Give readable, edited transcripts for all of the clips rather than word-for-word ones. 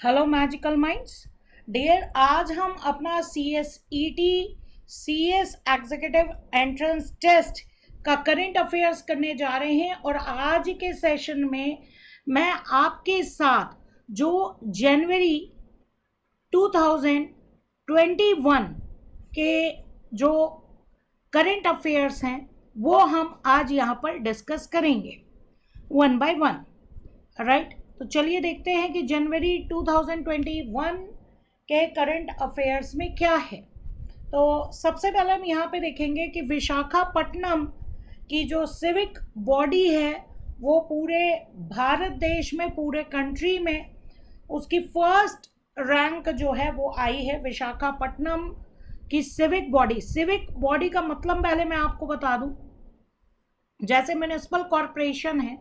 Hello magical minds dear, आज हम अपना CS एग्जीक्यूटिव एंट्रेंस टेस्ट का करंट अफेयर्स करने जा रहे हैं। और आज के सेशन में मैं आपके साथ जो जनवरी 2021 के जो करंट अफेयर्स हैं वो हम आज यहाँ पर डिस्कस करेंगे वन बाय वन। राइट, तो चलिए देखते हैं कि जनवरी 2021 के करंट अफेयर्स में क्या है। तो सबसे पहले हम यहाँ पे देखेंगे कि विशाखापट्टनम की जो सिविक बॉडी है वो पूरे भारत देश में, पूरे कंट्री में उसकी फर्स्ट रैंक जो है वो आई है। विशाखापट्टनम की सिविक बॉडी का मतलब पहले मैं आपको बता दूं, जैसे म्युनिसिपल कॉरपोरेशन है,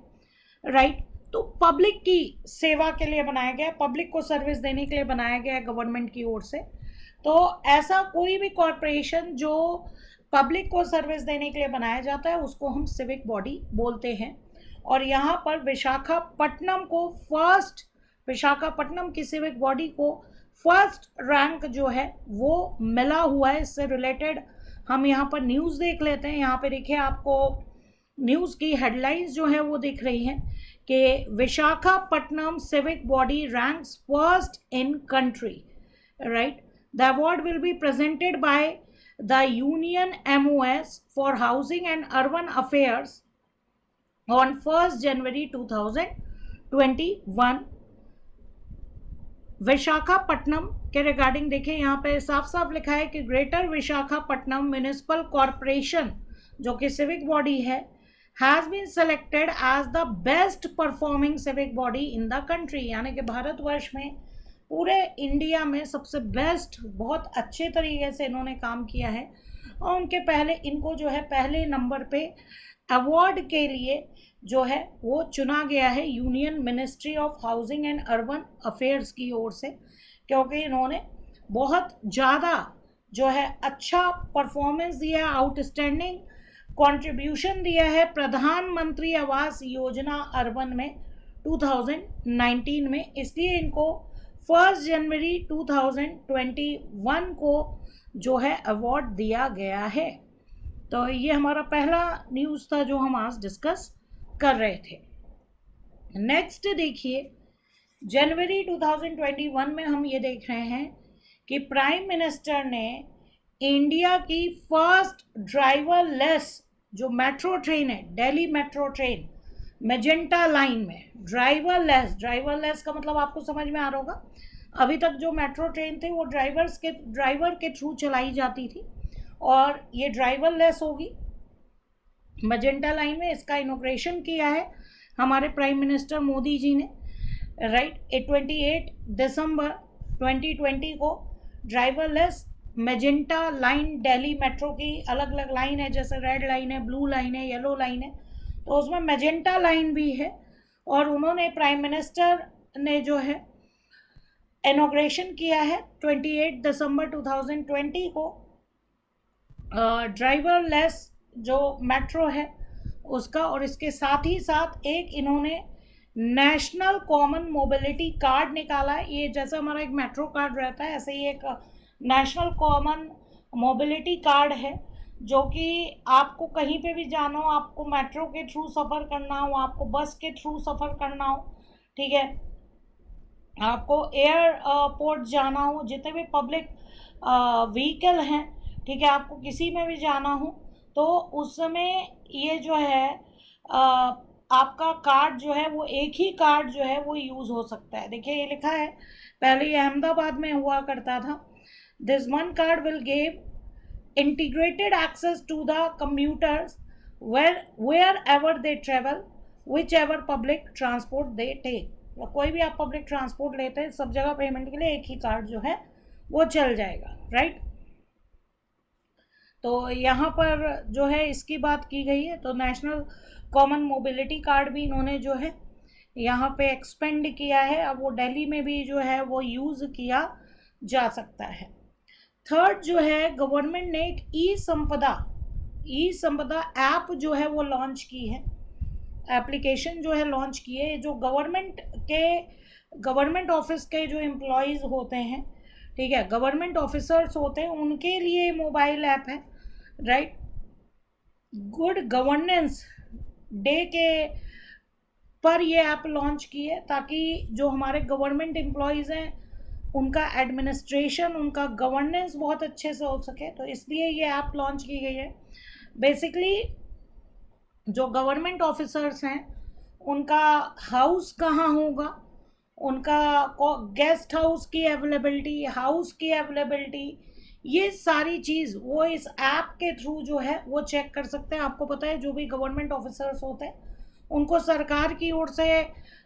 राइट, तो पब्लिक की सेवा के लिए बनाया गया, पब्लिक को सर्विस देने के लिए बनाया गया है गवर्नमेंट की ओर से। तो ऐसा कोई भी कॉरपोरेशन जो पब्लिक को सर्विस देने के लिए बनाया जाता है उसको हम सिविक बॉडी बोलते हैं। और यहाँ पर विशाखापट्टनम की सिविक बॉडी को फर्स्ट रैंक जो है वो मिला हुआ है। इससे रिलेटेड हम यहाँ पर न्यूज़ देख लेते हैं। यहाँ पे देखिए, आपको न्यूज़ की हेडलाइंस जो है वो दिख रही हैं कि Visakhapatnam civic body ranks first in country, right? The award will be presented by the Union MOS for Housing and Urban Affairs on 1st January 2021। Visakhapatnam के रिगार्डिंग देखिए, यहाँ पे साफ साफ लिखा है कि ग्रेटर विशाखापट्टनम म्युनिसिपल कॉरपोरेशन जो कि सिविक बॉडी है has been selected as the best performing civic body in the country, यानी कि भारतवर्ष में, पूरे इंडिया में सबसे बेस्ट, बहुत अच्छे तरीके से इन्होंने काम किया है। और उनके पहले इनको जो है पहले नंबर पे अवार्ड के लिए जो है वो चुना गया है union ministry of housing and urban affairs की ओर से, क्योंकि इन्होंने बहुत ज़्यादा जो है अच्छा परफॉर्मेंस दिया है, आउटस्टैंडिंग कंट्रीब्यूशन दिया है प्रधानमंत्री आवास योजना अर्बन में 2019 में। इसलिए इनको 1 जनवरी 2021 को जो है अवार्ड दिया गया है। तो ये हमारा पहला न्यूज़ था जो हम आज डिस्कस कर रहे थे। नेक्स्ट देखिए, जनवरी 2021 में हम ये देख रहे हैं कि प्राइम मिनिस्टर ने इंडिया की फर्स्ट ड्राइवरलेस जो मेट्रो ट्रेन है, Delhi metro train magenta line में, ड्राइवरलेस का मतलब आपको समझ में आ रहा होगा। अभी तक जो मेट्रो ट्रेन थी वो ड्राइवर के थ्रू चलाई जाती थी, और ये ड्राइवरलेस होगी मैजेंटा लाइन में। इसका इनॉग्रेशन किया है हमारे प्राइम मिनिस्टर मोदी जी ने, राइट। 28 दिसंबर 2020 को driverless magenta line, Delhi metro की अलग अलग लाइन है, जैसे रेड लाइन है, ब्लू लाइन है, येलो लाइन है, तो उसमें मैजेंटा लाइन भी है। और उन्होंने, प्राइम मिनिस्टर ने जो है इनॉग्रेशन किया है 28 दिसंबर 2020 को ड्राइवरलेस जो मेट्रो है उसका। और इसके साथ ही साथ एक इन्होंने नेशनल कॉमन मोबिलिटी कार्ड निकाला है। ये जैसे हमारा एक मेट्रो कार्ड रहता है, ऐसे ही एक नेशनल कॉमन मोबिलिटी कार्ड है, जो कि आपको कहीं पे भी जाना हो, आपको मेट्रो के थ्रू सफ़र करना हो, आपको बस के थ्रू सफ़र करना हो, ठीक है, आपको एयरपोर्ट जाना हो, जितने भी पब्लिक व्हीकल हैं, ठीक है, आपको किसी में भी जाना हो, तो उस समय ये जो है आपका कार्ड जो है वो एक ही कार्ड जो है वो यूज़ हो सकता है। देखिए, ये लिखा है, पहले ये अहमदाबाद में हुआ करता था। This one card will give integrated access to the commuters wherever they travel, whichever public transport they take। कोई भी आप पब्लिक ट्रांसपोर्ट लेते हैं, सब जगह पेमेंट के लिए एक ही कार्ड जो है वो चल जाएगा, राइट। तो यहाँ पर जो है इसकी बात की गई है। तो नेशनल कॉमन मोबिलिटी कार्ड भी इन्होंने जो है यहाँ पे एक्सपेंड किया है। अब वो दिल्ली में भी जो है वो यूज़ किया जा सकता है। थर्ड जो है, गवर्नमेंट ने एक ई संपदा ऐप जो है वो लॉन्च की है, एप्लीकेशन जो है लॉन्च की है। जो गवर्नमेंट के गवर्नमेंट ऑफिस के जो एम्प्लॉयज़ होते हैं, ठीक है, गवर्नमेंट ऑफिसर्स होते हैं, उनके लिए मोबाइल ऐप है, राइट। गुड गवर्नेंस डे के पर ये ऐप लॉन्च की है ताकि जो हमारे गवर्नमेंट एम्प्लॉयज़ हैं उनका एडमिनिस्ट्रेशन, उनका गवर्नेंस बहुत अच्छे से हो सके, तो इसलिए ये ऐप लॉन्च की गई है। बेसिकली जो गवर्नमेंट ऑफिसर्स हैं उनका हाउस कहाँ होगा, उनका गेस्ट हाउस की अवेलेबिलिटी, हाउस की अवेलेबिलिटी, ये सारी चीज़ वो इस ऐप के थ्रू जो है वो चेक कर सकते हैं। आपको पता है जो भी गवर्नमेंट ऑफिसर्स होते हैं उनको सरकार की ओर से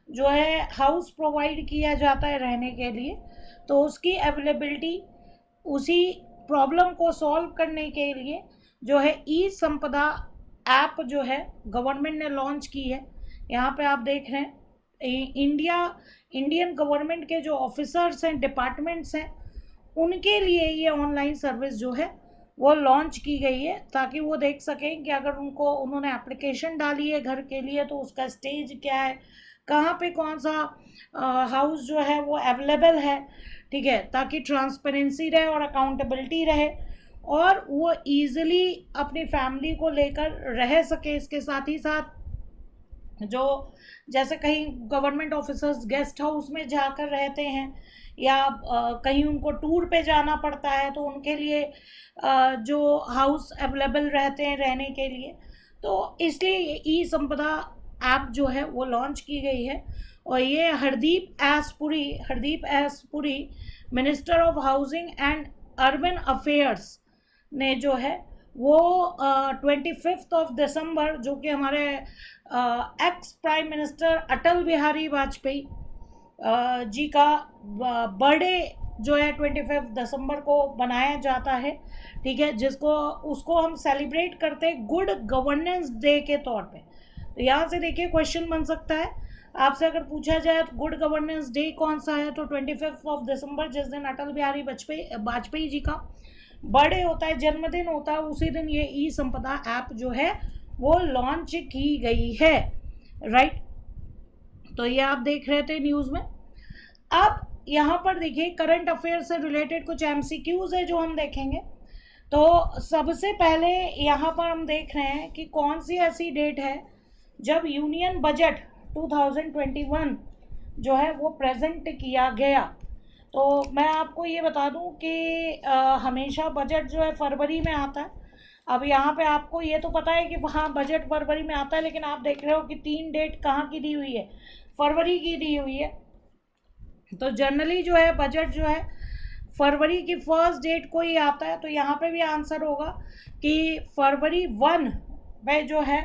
जो है हाउस प्रोवाइड किया जाता है रहने के लिए, तो उसकी अवेलेबिलिटी, उसी प्रॉब्लम को सॉल्व करने के लिए जो है ई संपदा ऐप जो है गवर्नमेंट ने लॉन्च की है। यहाँ पे आप देख रहे हैं इंडियन गवर्नमेंट के जो ऑफिसर्स हैं, डिपार्टमेंट्स हैं, उनके लिए ये ऑनलाइन सर्विस जो है वो लॉन्च की गई है ताकि वो देख सकें कि अगर उन्होंने एप्लीकेशन डाली है घर के लिए तो उसका स्टेज क्या है, कहाँ पे कौन सा हाउस जो है वो अवेलेबल है, ठीक है, ताकि ट्रांसपेरेंसी रहे और अकाउंटेबिलिटी रहे और वो ईज़िली अपनी फैमिली को लेकर रह सके। इसके साथ ही साथ जो जैसे कहीं गवर्नमेंट ऑफिसर्स गेस्ट हाउस में जाकर रहते हैं या कहीं उनको टूर पे जाना पड़ता है तो उनके लिए जो हाउस अवेलेबल रहते हैं रहने के लिए, तो इसलिए ई संपदा ऐप जो है वो लॉन्च की गई है। और ये Hardeep S Puri minister of housing and urban affairs ने जो है वो 25 दिसंबर, जो कि हमारे ex prime minister Atal Bihari Vajpayee ji का बर्थडे जो है 25 दिसंबर को बनाया जाता है, ठीक है, उसको हम सेलिब्रेट करते हैं गुड गवर्नेंस डे के तौर पे। तो यहाँ से देखिए क्वेश्चन बन सकता है आपसे, अगर पूछा जाए तो गुड गवर्नेंस डे कौन सा है, तो 25 दिसंबर, जिस दिन अटल बिहारी वाजपेयी जी का बर्थडे होता है, जन्मदिन होता है, उसी दिन ये ई संपदा ऐप जो है वो लॉन्च की गई है, राइट। तो ये आप देख रहे थे न्यूज़ में। अब यहाँ पर देखिए करंट अफेयर से रिलेटेड कुछ एमसीक्यूज है जो हम देखेंगे। तो सबसे पहले यहाँ पर हम देख रहे हैं कि कौन सी ऐसी डेट है जब यूनियन बजट 2021 जो है वो प्रेजेंट किया गया। तो मैं आपको ये बता दूं कि हमेशा बजट जो है फरवरी में आता है। अब यहाँ पे आपको ये तो पता है कि हाँ बजट फरवरी में आता है, लेकिन आप देख रहे हो कि 3 डेट कहाँ की दी हुई है, फरवरी की दी हुई है। तो जनरली जो है बजट जो है फरवरी की फर्स्ट डेट को ही आता है। तो यहाँ पे भी आंसर होगा कि फरवरी 1 में जो है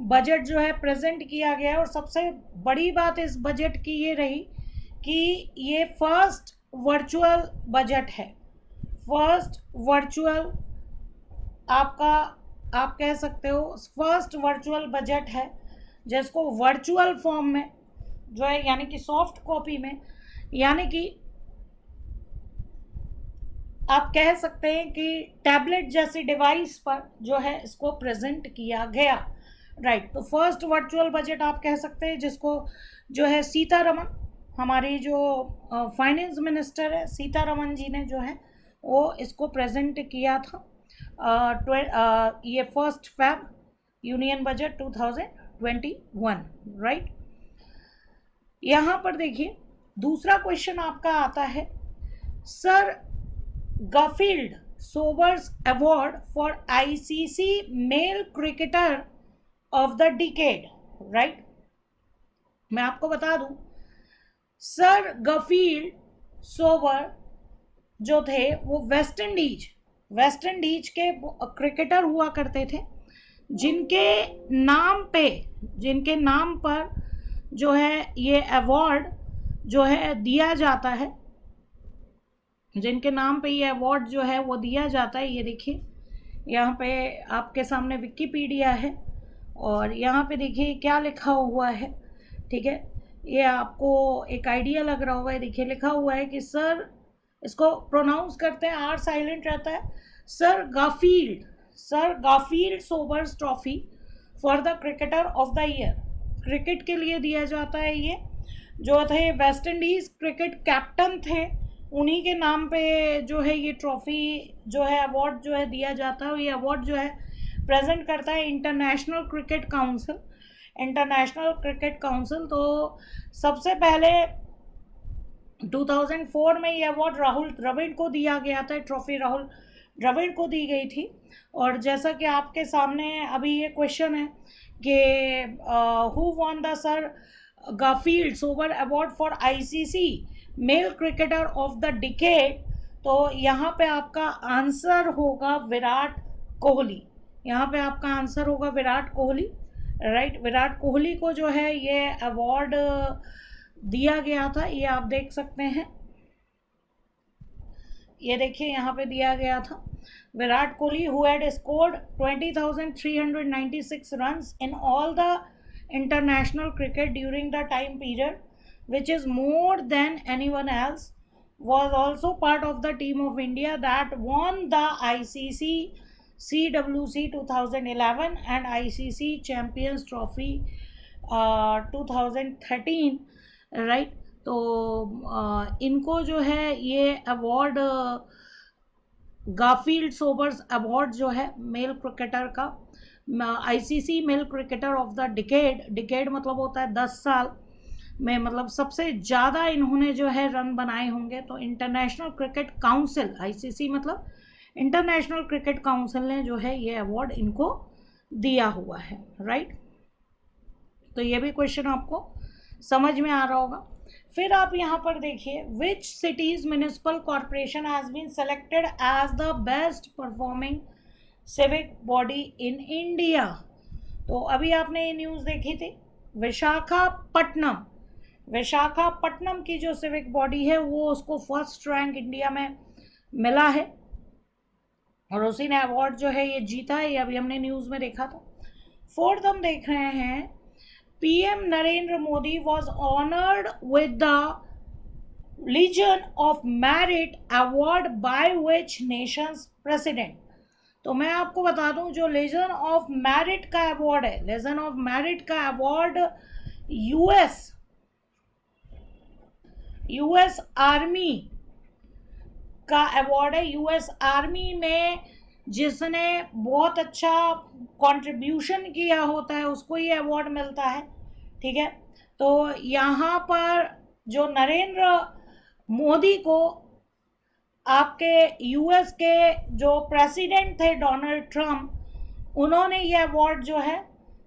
बजट जो है प्रेजेंट किया गया है। और सबसे बड़ी बात इस बजट की ये रही कि ये फर्स्ट वर्चुअल बजट है, फर्स्ट वर्चुअल आपका, आप कह सकते हो फर्स्ट वर्चुअल बजट है, जिसको वर्चुअल फॉर्म में जो है यानी कि सॉफ्ट कॉपी में, यानी कि आप कह सकते हैं कि टैबलेट जैसी डिवाइस पर जो है इसको प्रेजेंट किया गया, राइट। तो फर्स्ट वर्चुअल बजट आप कह सकते हैं, जिसको जो है सीतारमण, हमारी जो फाइनेंस मिनिस्टर है सीतारमण जी ने जो है वो इसको प्रेजेंट किया था। ये 1 फरवरी यूनियन बजट 2021, राइट। यहाँ पर देखिए दूसरा क्वेश्चन आपका आता है, sir Garfield Sobers award for ICC male cricketer of the decade, right. मैं आपको बता दूं सर गारफील्ड सोबर जो थे वो वेस्ट इंडीज के क्रिकेटर हुआ करते थे, जिनके नाम पर जो है ये अवार्ड जो है दिया जाता है, जिनके नाम पे ये अवार्ड जो है वो दिया जाता है। ये देखिए यहाँ पे आपके सामने विकिपीडिया है और यहाँ पे देखिए क्या लिखा हुआ है, ठीक है, ये आपको एक आइडिया लग रहा होगा। देखिए लिखा हुआ है कि सर, इसको प्रोनाउंस करते हैं, आर साइलेंट रहता है, sir Garfield Sobers trophy for the cricketer of the year, cricket के लिए दिया जाता है ये। जो थे वेस्ट इंडीज क्रिकेट कैप्टन थे, उन्हीं के नाम पे जो है ये ट्रॉफी जो है अवार्ड जो है दिया जाता है। ये अवार्ड जो है प्रेजेंट करता है international cricket council. International cricket council तो सबसे पहले 2004 में ये अवार्ड राहुल द्रविड़ को दिया गया था, ट्रॉफी राहुल द्रविड़ को दी गई थी। और जैसा कि आपके सामने अभी ये क्वेश्चन है कि who won the Sir Garfield Sobers award for ICC male cricketer of the decade, तो यहाँ पे आपका आंसर होगा विराट कोहली। यहाँ पे आपका आंसर होगा विराट कोहली, राइट। विराट कोहली को जो है ये अवार्ड दिया गया था, ये आप देख सकते हैं, ये देखिए यहाँ पे दिया गया था। Virat Kohli who had scored 20,396 runs in all the international cricket during the time period, which is more than anyone else, was also part of the team of India that won the ICC CWC 2011 and ICC Champions Trophy 2013, right. तो इनको जो है ये award Garfield Sobers award जो है male cricketer का, ICC male cricketer of the decade, decade मतलब होता है 10 साल में, मतलब सबसे ज़्यादा इन्होंने जो है रन बनाए होंगे। तो इंटरनेशनल क्रिकेट काउंसिल, आईसीसी मतलब इंटरनेशनल क्रिकेट काउंसिल ने जो है ये अवार्ड इनको दिया हुआ है, राइट। तो ये भी क्वेश्चन आपको समझ में आ रहा होगा। फिर आप यहाँ पर देखिए, which cities municipal corporation has been selected as the best performing civic body in India. तो अभी आपने ये न्यूज़ देखी थी, विशाखापट्टनम, विशाखापट्टनम की जो सिविक बॉडी है वो उसको फर्स्ट रैंक इंडिया में मिला है और उसी ने अवार्ड जो है ये जीता है, ये अभी हमने न्यूज़ में देखा था। फोर्थ हम देख रहे हैं, PM Narendra Modi was honored with the Legion of Merit Award by which nation's president। तो मैं आपको बता दूं, जो लेजन ऑफ मेरिट का अवार्ड है, लेजन ऑफ मेरिट का अवार्ड यूएस आर्मी का अवार्ड है। यूएस आर्मी में जिसने बहुत अच्छा कंट्रीब्यूशन किया होता है उसको ये अवार्ड मिलता है, ठीक है। तो यहाँ पर जो नरेंद्र मोदी को आपके यूएस के जो प्रेसिडेंट थे डोनाल्ड ट्रम्प, उन्होंने ये अवार्ड जो है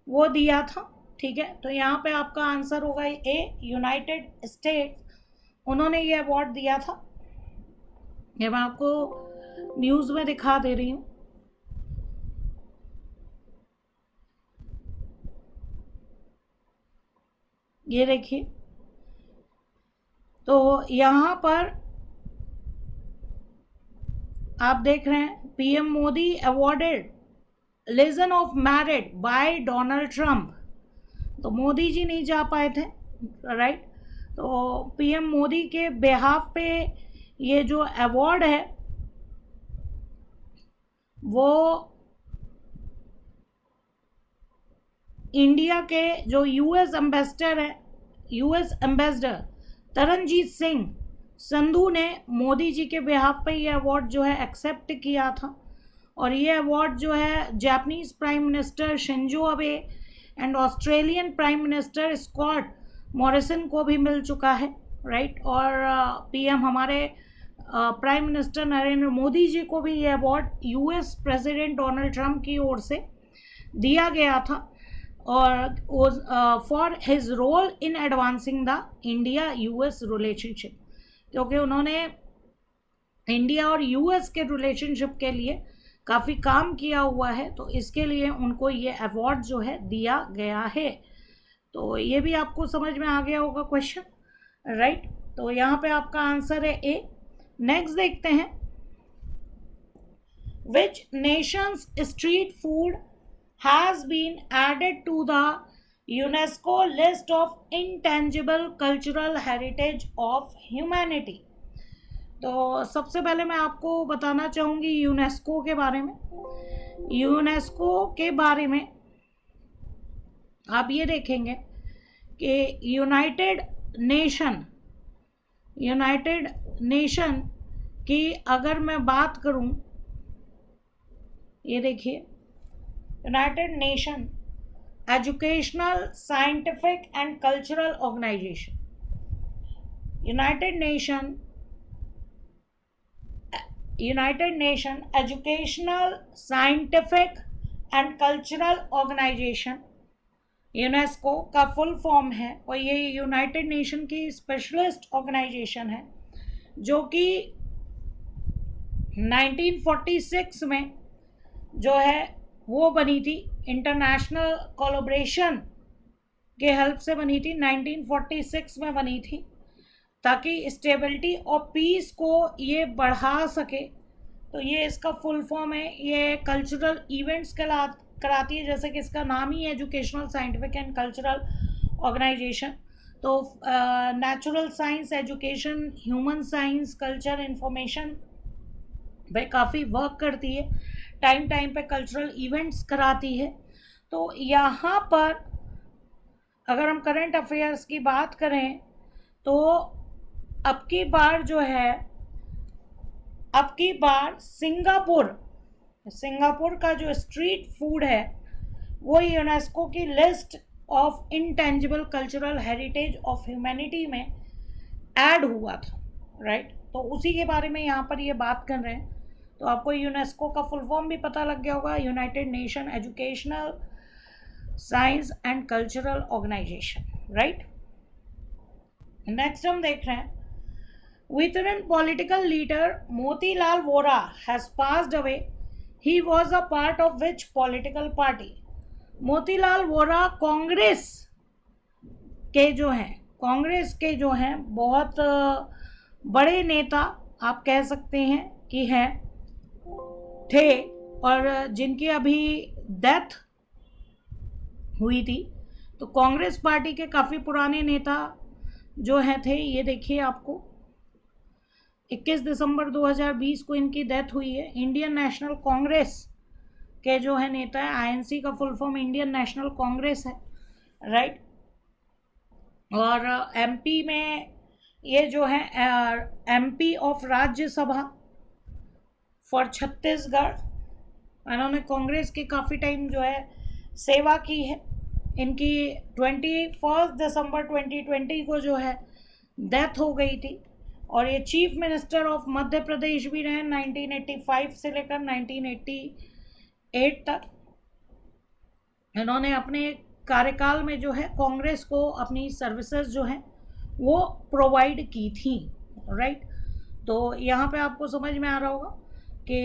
वो दिया था, ठीक है। तो यहाँ पे आपका आंसर होगा ए, यूनाइटेड स्टेट्स, उन्होंने ये अवार्ड दिया था। ये मैं आपको न्यूज़ में दिखा दे रही हूँ। ये देखिए, तो यहाँ पर आप देख रहे हैं, PM Modi awarded legion of merit by Donald Trump. तो मोदी जी नहीं जा पाए थे, राइट। तो PM मोदी के बिहाफ पे ये जो अवार्ड है वो इंडिया के जो यूएस एम्बेसडर है, यूएस एम्बेसडर तरनजीत सिंह संधू ने मोदी जी के बिहाफ पे ये अवार्ड जो है एक्सेप्ट किया था। और ये अवार्ड जो है Japanese prime minister Shinzo Abe and Australian prime minister Scott Morrison को भी मिल चुका है, राइट। और PM हमारे प्राइम मिनिस्टर नरेंद्र मोदी जी को भी ये award US president Donald Trump की ओर से दिया गया था, और for his role in advancing the India US relationship, क्योंकि उन्होंने इंडिया और यूएस के रिलेशनशिप के लिए काफ़ी काम किया हुआ है, तो इसके लिए उनको ये अवार्ड जो है दिया गया है। तो ये भी आपको समझ में आ गया होगा क्वेश्चन, राइट। तो यहाँ पे आपका आंसर है ए। नेक्स्ट देखते हैं, which nations street food has been added to the UNESCO list of intangible cultural heritage of humanity। तो सबसे पहले मैं आपको बताना चाहूँगी यूनेस्को के बारे में। यूनेस्को के बारे में आप ये देखेंगे कि यूनाइटेड नेशन की अगर मैं बात करूं, ये देखिए, united nation educational, scientific and cultural organisation, united nation educational, scientific and cultural organisation, UNESCO का फुल फॉर्म है, और ये यूनाइटेड नेशन की स्पेशलिस्ट ऑर्गेनाइजेशन है जो कि 1946 में जो है वो बनी थी, इंटरनेशनल कोलैबोरेशन के हेल्प से बनी थी, 1946 में बनी थी, ताकि स्टेबिलिटी और पीस को ये बढ़ा सके। तो ये इसका फुल फॉर्म है। ये कल्चरल इवेंट्स कराती है, जैसे कि इसका नाम ही है educational, scientific and cultural organization. तो natural science, education, human science, culture, information भाई काफ़ी वर्क करती है, टाइम टाइम पे कल्चरल इवेंट्स कराती है। तो यहाँ पर अगर हम करंट अफेयर्स की बात करें तो अब की बार सिंगापुर का जो स्ट्रीट फूड है वो यूनेस्को की list of intangible cultural heritage of humanity में ऐड हुआ था, राइट। तो उसी के बारे में यहाँ पर ये बात कर रहे हैं। तो आपको यूनेस्को का फुल फॉर्म भी पता लग गया होगा, united nation educational, science and cultural organisation, right. Next हम देख रहे हैं, veteran political leader Motilal Vora has passed away, he was a part of which political party. Motilal Vora Congress के जो हैं बहुत बड़े नेता आप कह सकते हैं कि थे, और जिनकी अभी डेथ हुई थी। तो कांग्रेस पार्टी के काफ़ी पुराने नेता जो थे, ये देखिए आपको 21 दिसंबर 2020 को इनकी डेथ हुई है। इंडियन नेशनल कांग्रेस के जो है नेता है, आईएनसी का full form Indian national Congress है, राइट। और एमपी में ये जो है MP of Rajya Sabha for Chhattisgarh, इन्होंने कांग्रेस की काफ़ी टाइम जो है सेवा की है। इनकी 21 दिसंबर 2020 को जो है डेथ हो गई थी। और ये chief minister of Madhya Pradesh भी रहे 1985 से लेकर 1988 तक। इन्होंने अपने कार्यकाल में जो है कांग्रेस को अपनी सर्विसेज जो हैं वो प्रोवाइड की थी, राइट। तो यहाँ पे आपको समझ में आ रहा होगा कि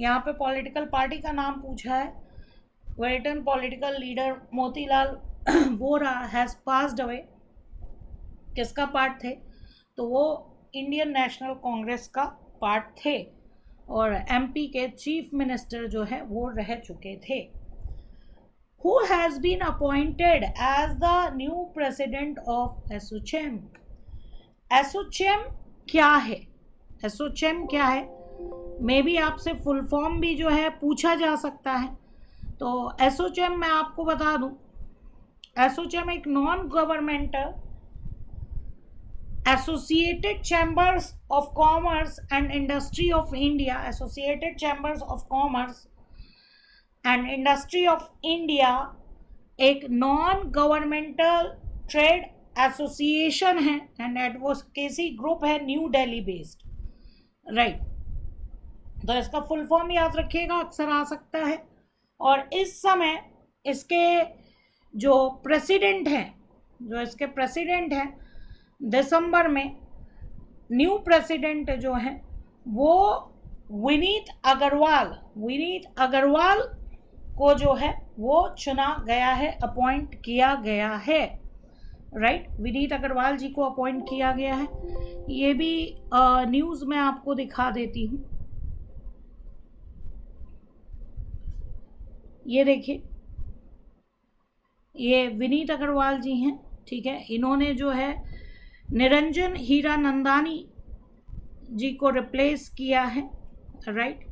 यहाँ पे पॉलिटिकल पार्टी का नाम पूछा है। Veteran political leader Motilal Vora has passed away, किसका पार्ट थे? तो वो इंडियन नेशनल कांग्रेस का पार्ट थे और एमपी के चीफ मिनिस्टर जो है वो रह चुके थे। Who has been appointed as the new president of ASSOCHAM? ASSOCHAM क्या है? ASSOCHAM क्या है? मे बी आपसे फुल फॉर्म भी जो है पूछा जा सकता है। तो ASSOCHAM मैं आपको बता दूं, ASSOCHAM एक non governmental associated chambers of commerce and industry of India, associated chambers of commerce and industry of India एक नॉन गवर्नमेंटल ट्रेड एसोसिएशन है एंड एडवोकेसी ग्रुप है, न्यू दिल्ली बेस्ड, राइट। तो इसका फुल फॉर्म याद रखिएगा, अक्सर आ सकता है। और इस समय इसके जो इसके प्रेसिडेंट हैं दिसंबर में न्यू प्रेसिडेंट जो है वो विनीत अग्रवाल को जो है वो चुना गया है, अपॉइंट किया गया है, राइट। विनीत अग्रवाल जी को अपॉइंट किया गया है। ये भी न्यूज़ में आपको दिखा देती हूँ। ये देखिए, ये विनीत अग्रवाल जी हैं, ठीक है। इन्होंने जो है निरंजन हीरानंदानी जी को रिप्लेस किया है, राइट।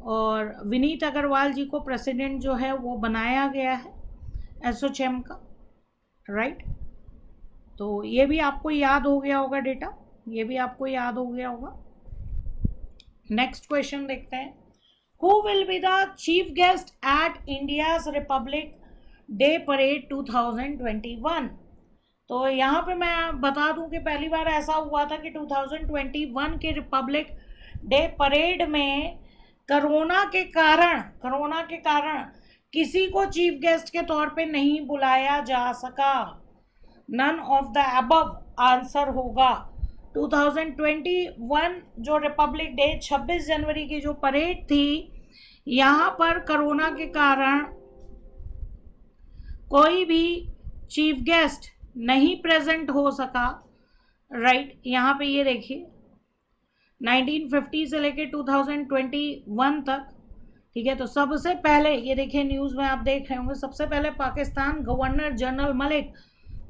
और विनीत अग्रवाल जी को प्रेसिडेंट जो है वो बनाया गया है एसोचैम का, राइट। तो ये भी आपको याद हो गया होगा डेटा, ये भी आपको याद हो गया होगा। नेक्स्ट क्वेश्चन देखते हैं, who will be the chief guest at India's Republic day parade 2021। तो यहाँ पे मैं बता दूं कि पहली बार ऐसा हुआ था कि 2021 के रिपब्लिक डे परेड में कोरोना के कारण किसी को चीफ गेस्ट के तौर पे नहीं बुलाया जा सका। None of the above answer होगा। 2021 जो रिपब्लिक डे 26 जनवरी की जो परेड थी, यहाँ पर कोरोना के कारण कोई भी चीफ गेस्ट नहीं प्रेजेंट हो सका। राइट, यहाँ पे ये देखिए 1950 से लेके 2021 तक, ठीक है। तो सबसे पहले ये देखिए न्यूज़ में आप देख रहे होंगे, सबसे पहले Pakistan governor general Malik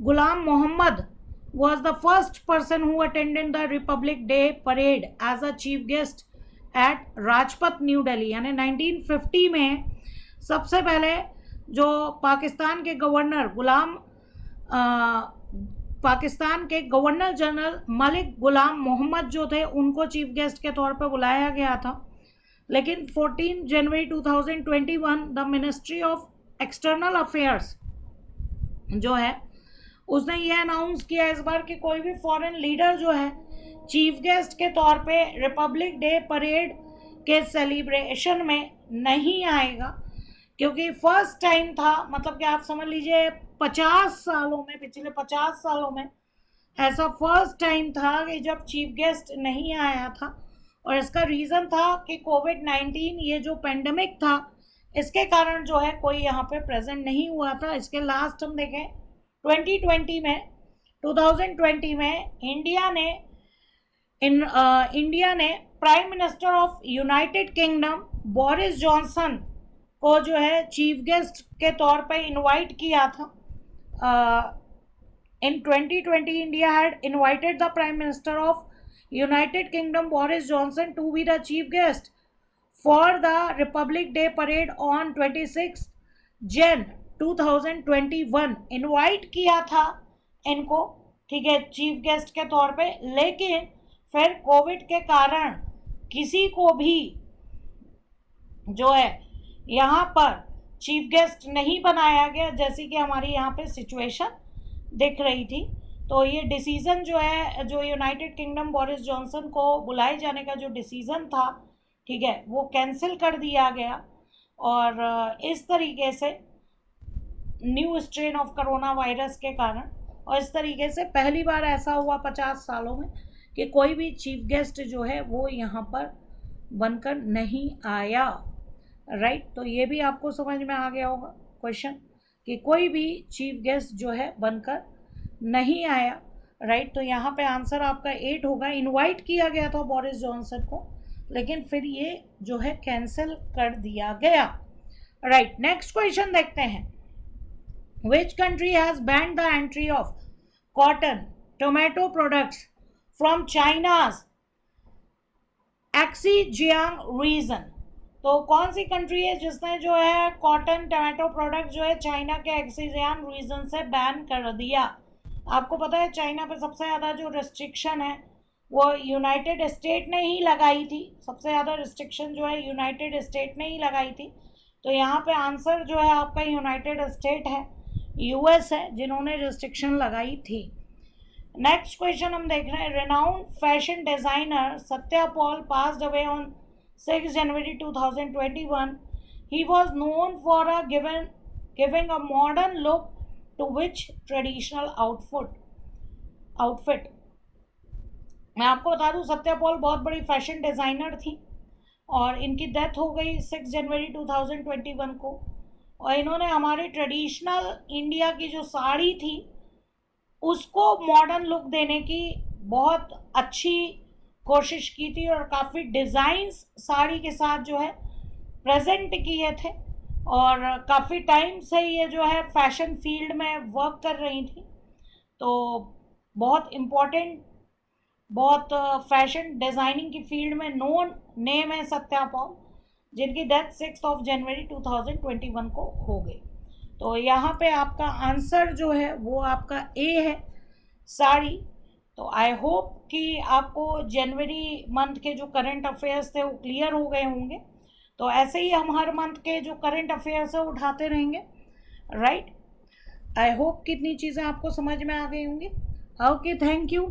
Ghulam Mohammad was the first person who attended the Republic Day parade as a chief guest at Rajpath new Delhi. यानी 1950 में सबसे पहले जो पाकिस्तान के गवर्नर जनरल मलिक गुलाम मोहम्मद जो थे, उनको चीफ गेस्ट के तौर पर बुलाया गया था। लेकिन 14 जनवरी 2021 the ministry of external affairs जो है, उसने ये अनाउंस किया इस बार कि कोई भी फॉरेन लीडर जो है चीफ गेस्ट के तौर पे रिपब्लिक डे परेड के सेलिब्रेशन में नहीं आएगा, क्योंकि फर्स्ट टाइम था, मतलब कि आप समझ लीजिए 50 सालों में, पिछले 50 सालों में ऐसा फर्स्ट टाइम था कि जब चीफ गेस्ट नहीं आया था। और इसका रीज़न था कि कोविड-19 ये जो पेंडेमिक था, इसके कारण जो है कोई यहाँ पे प्रेजेंट नहीं हुआ था। इसके लास्ट हम देखें 2020 में इंडिया ने prime minister of united kingdom Boris Johnson को जो है चीफ गेस्ट के तौर पे इनवाइट किया था। In 2020 India had invited the prime minister of united kingdom Boris Johnson to be the chief guest for the republic day parade on 26 Jan 2021। Invite किया था इनको, ठीक है, चीफ गेस्ट के तौर पे। लेकिन फिर कोविड के कारण किसी को भी जो है यहाँ पर चीफ गेस्ट नहीं बनाया गया, जैसे कि हमारी यहाँ पे सिचुएशन दिख रही थी। तो ये डिसीज़न जो है, जो यूनाइटेड किंगडम बोरिस जॉनसन को बुलाए जाने का जो डिसीज़न था, ठीक है, वो कैंसिल कर दिया गया। और इस तरीके से new strain of corona virus के कारण, और इस तरीके से पहली बार ऐसा हुआ 50 सालों में कि कोई भी चीफ गेस्ट जो है वो यहाँ पर बनकर नहीं आया। राइट, तो ये भी आपको समझ में आ गया होगा क्वेश्चन, कि कोई भी चीफ गेस्ट जो है बनकर नहीं आया। राइट, तो यहाँ पे आंसर आपका 8 होगा। इनवाइट किया गया था बोरिस जॉनसन को, लेकिन फिर ये जो है कैंसिल कर दिया गया। राइट, नेक्स्ट क्वेश्चन देखते हैं, Which country has banned the entry of cotton, tomato products from China's Xinjiang region? तो कौन सी कंट्री है जिसने जो है कॉटन टमाटो प्रोडक्ट जो है चाइना के एक्सिजियान रीजन से बैन कर दिया? आपको पता है चाइना पे सबसे ज़्यादा जो रिस्ट्रिक्शन है वो यूनाइटेड स्टेट ने ही लगाई थी। सबसे ज़्यादा रिस्ट्रिक्शन जो है यूनाइटेड स्टेट ने ही लगाई थी। तो यहाँ पे आंसर जो है आपका यूनाइटेड स्टेट है, यूएस है जिन्होंने रिस्ट्रिक्शन लगाई थी। नेक्स्ट क्वेश्चन हम देख रहे हैं, renowned fashion designer Satya Paul passed away on 6 January 2021। He was known for giving a modern look to which traditional outfit. मैं आपको बता दूं, सत्या पॉल बहुत बड़ी फैशन डिज़ाइनर थी और इनकी डेथ हो गई 6 जनवरी 2021 को। और इन्होंने हमारे ट्रेडिशनल इंडिया की जो साड़ी थी उसको मॉडर्न लुक देने की बहुत अच्छी कोशिश की थी और काफ़ी डिज़ाइंस साड़ी के साथ जो है प्रेजेंट किए थे। और काफ़ी टाइम से ये जो है फैशन फील्ड में वर्क कर रही थी। तो बहुत इम्पोर्टेंट, बहुत फैशन डिज़ाइनिंग की फील्ड में नोन नेम है सत्या पॉल, जिनकी डेथ 6 जनवरी 2021 को हो गई। तो यहाँ पे आपका आंसर जो है वो आपका ए है, साड़ी। तो आई होप कि आपको जनवरी मंथ के जो करंट अफेयर्स थे वो क्लियर हो गए होंगे। तो ऐसे ही हम हर मंथ के जो करंट अफेयर्स है उठाते रहेंगे, राइट। आई होप कितनी चीज़ें आपको समझ में आ गई होंगी। Okay, thank you.